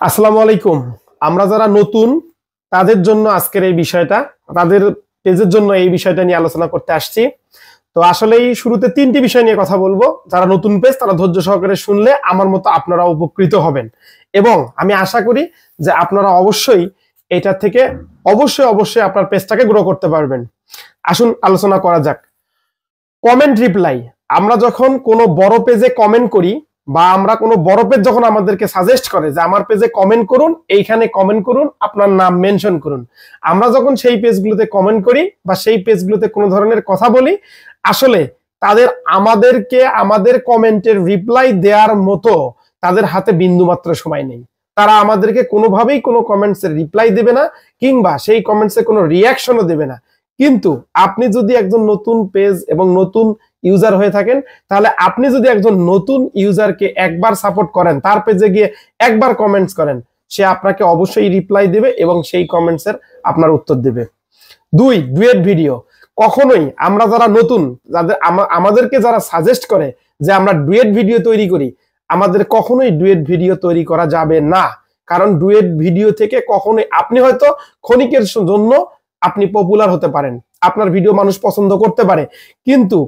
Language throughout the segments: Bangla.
আসসালামু আলাইকুম। আমরা যারা নতুন তাদের জন্য আজকের এই বিষয়টা, তাদের পেজের জন্য এই বিষয়টা নিয়ে আলোচনা করতে আসছি। তো আসলেই শুরুতে তিনটি বিষয় নিয়ে কথা বলবো। যারা নতুন পেজ তারা ধৈর্য সহকারে শুনলে আমার মতো আপনারা উপকৃত হবেন, এবং আমি আশা করি যে আপনারা অবশ্যই এটা থেকে অবশ্যই আপনার পেজটাকে গ্রো করতে পারবেন। আসুন আলোচনা করা যাক। Comment reply. আমরা যখন কোনো বড় পেজে কমেন্ট করি বা আমরা কোনো বড় পেজ যখন আমাদেরকে সাজেস্ট করে যে আমার পেজে কমেন্ট করুন, এইখানে কমেন্ট করুন, আপনার নাম মেনশন করুন, আমরা যখন সেই পেজগুলোতে কমেন্ট করি বা সেই পেজগুলোতে কোনো ধরনের কথা বলি, আসলে তাদের আমাদের কমেন্টের রিপ্লাই দেওয়ার মতো তাদের হাতে বিন্দুমাত্র সময় নেই। তারা আমাদেরকে কোনোভাবেই কোনো কমেন্টসের রিপ্লাই দেবে না, কিংবা সেই কমেন্টসে কোনো রিয়াকশনও দেবে না। কিন্তু আপনি যদি একজন নতুন পেজ এবং নতুন ইউজার হয়ে থাকেন, তাহলে আপনি যদি একজন নতুন ইউজারকে একবার সাপোর্ট করেন, তার পেজে গিয়ে একবার কমেন্টস করেন, সে আপনাকে অবশ্যই রিপ্লাই দেবে এবং সেই কমেন্টসের আপনার উত্তর দেবে। Duet video. কখনোই আমরা যারা নতুন, আমাদেরকে যারা সাজেস্ট করে যে আমরা ডুয়েট ভিডিও তৈরি করি, আমাদের কখনোই ডুয়েট ভিডিও তৈরি করা যাবে না। কারণ ডুয়েট ভিডিও থেকে কখনোই, আপনি হয়তো ক্ষণিকের জন্য আপনি পপুলার হতে পারেন, আপনার ভিডিও মানুষ পছন্দ করতে পারে, কিন্তু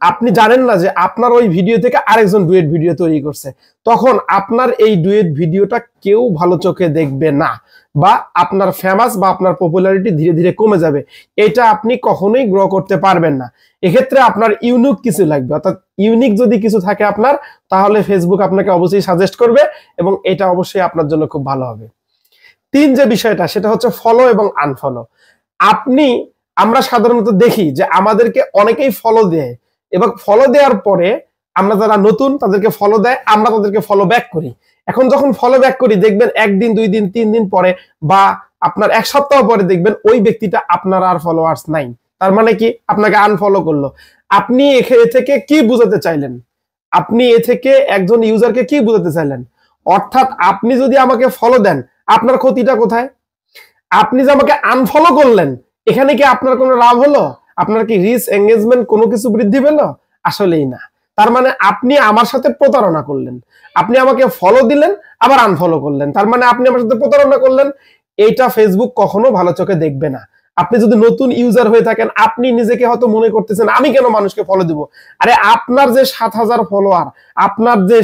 আপনি জানেন না যে আপনার ওই ভিডিও থেকে আরেকজন ডুয়েট ভিডিও তৈরি করছে। তখন আপনার এই ডুয়েট ভিডিওটা কেউ ভালো চোখে দেখবে না, বা আপনার ফেমাস বা আপনার পপুলারিটি ধীরে ধীরে কমে যাবে। এটা আপনি কখনোই গ্রো করতে পারবেন না। এক্ষেত্রে আপনার ইউনিক কিছু লাগবে, অর্থাৎ ইউনিক যদি কিছু থাকে আপনার, তাহলে ফেসবুক আপনাকে অবশ্যই সাজেস্ট করবে এবং এটা অবশ্যই আপনার জন্য খুব ভালো হবে। যে বিষয়টা, সেটা হচ্ছে ফলো এবং আনফলো। আমরা সাধারণত দেখি যে আমাদেরকে অনেকেই ফলো দেয়, এবং ফলো দেওয়ার পরে আমরা যারা নতুন তাদেরকে ফলো দেয়, আমরা তাদেরকে ফলো ব্যাক করি। এখন যখন ফলো ব্যাক করি, দেখবেন একদিন, 2 দিন, 3 দিন পরে বা আপনার 1 সপ্তাহ পরে দেখবেন ওই ব্যক্তিটা আপনার আর ফলোয়ার্স নাই। তার মানে কি? আপনাকে আনফলো করলো। আপনি এ থেকে কি বুঝাতে চাইলেন? আপনি এ থেকে একজন ইউজারকে কি বুঝাতে চাইলেন? অর্থাৎ আপনি যদি আমাকে ফলো দেন, আপনার ক্ষতিটা কোথায়? আপনি যে আমাকে আনফলো করলেন, এখানে কি আপনার কোনো লাভ হলো? আপনার কি রিচ, এঙ্গেজমেন্ট কোনো কিছু বৃদ্ধি পেলো? আসলেই না। তার মানে আপনি আমার সাথে প্রতারণা করলেন। আপনি আমাকে ফলো দিলেন, আবার আনফলো করলেন, তার মানে আপনি আমার সাথে প্রতারণা করলেন। এইটা ফেসবুক কখনো ভালো চোখে দেখবে না। আপনি যদি নতুন ইউজার হয়ে থাকেন, আপনি নিজেকে হয়তো মনে করতেছেন আমি কেন মানুষকে ফলো দিব। আরে আপনার যে 7,000 ফলোয়ার, আপনার যে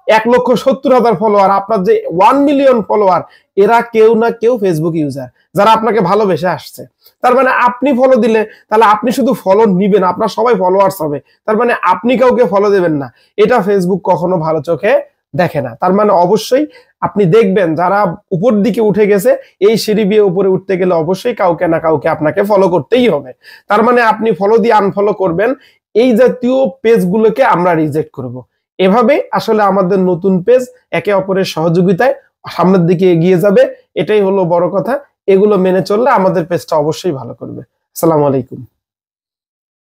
1,70,000 ফলোয়ার, আপনার যে 1 মিলিয়ন ফলোয়ার, এরা কেউ না কেউ ফেসবুক ইউজার যারা আপনাকে ভালোবেসে আসছে। তার মানে আপনি ফলো দিলে, তাহলে আপনি শুধু ফলো নিবেন, আপনার সবাই ফলোয়ার্স হবে, তার মানে আপনি কাউকে ফলো দেবেন না। এটা ফেসবুক কখনো ভালো চোখে দেখে না। তার মানে অবশ্যই আপনি দেখবেন যারা উপর দিকে উঠে গেছে, এই সিঁড়ি দিয়ে উপরে উঠতে গেলে অবশ্যই কাউকে না কাউকে আপনাকে ফলো করতেই হবে। তার মানে আপনি ফলো দিয়ে আনফলো করবেন, এই জাতীয় পেজগুলোকে আমরা রিজেক্ট করব। এভাবে আসলে আমাদের নতুন পেজ একে অপরের সহযোগিতায় সামনের দিকে এগিয়ে যাবে। এটাই হলো বড় কথা। এগুলো মেনে চললে আমাদের পেজটা অবশ্যই ভালো করবে। আসসালামু আলাইকুম।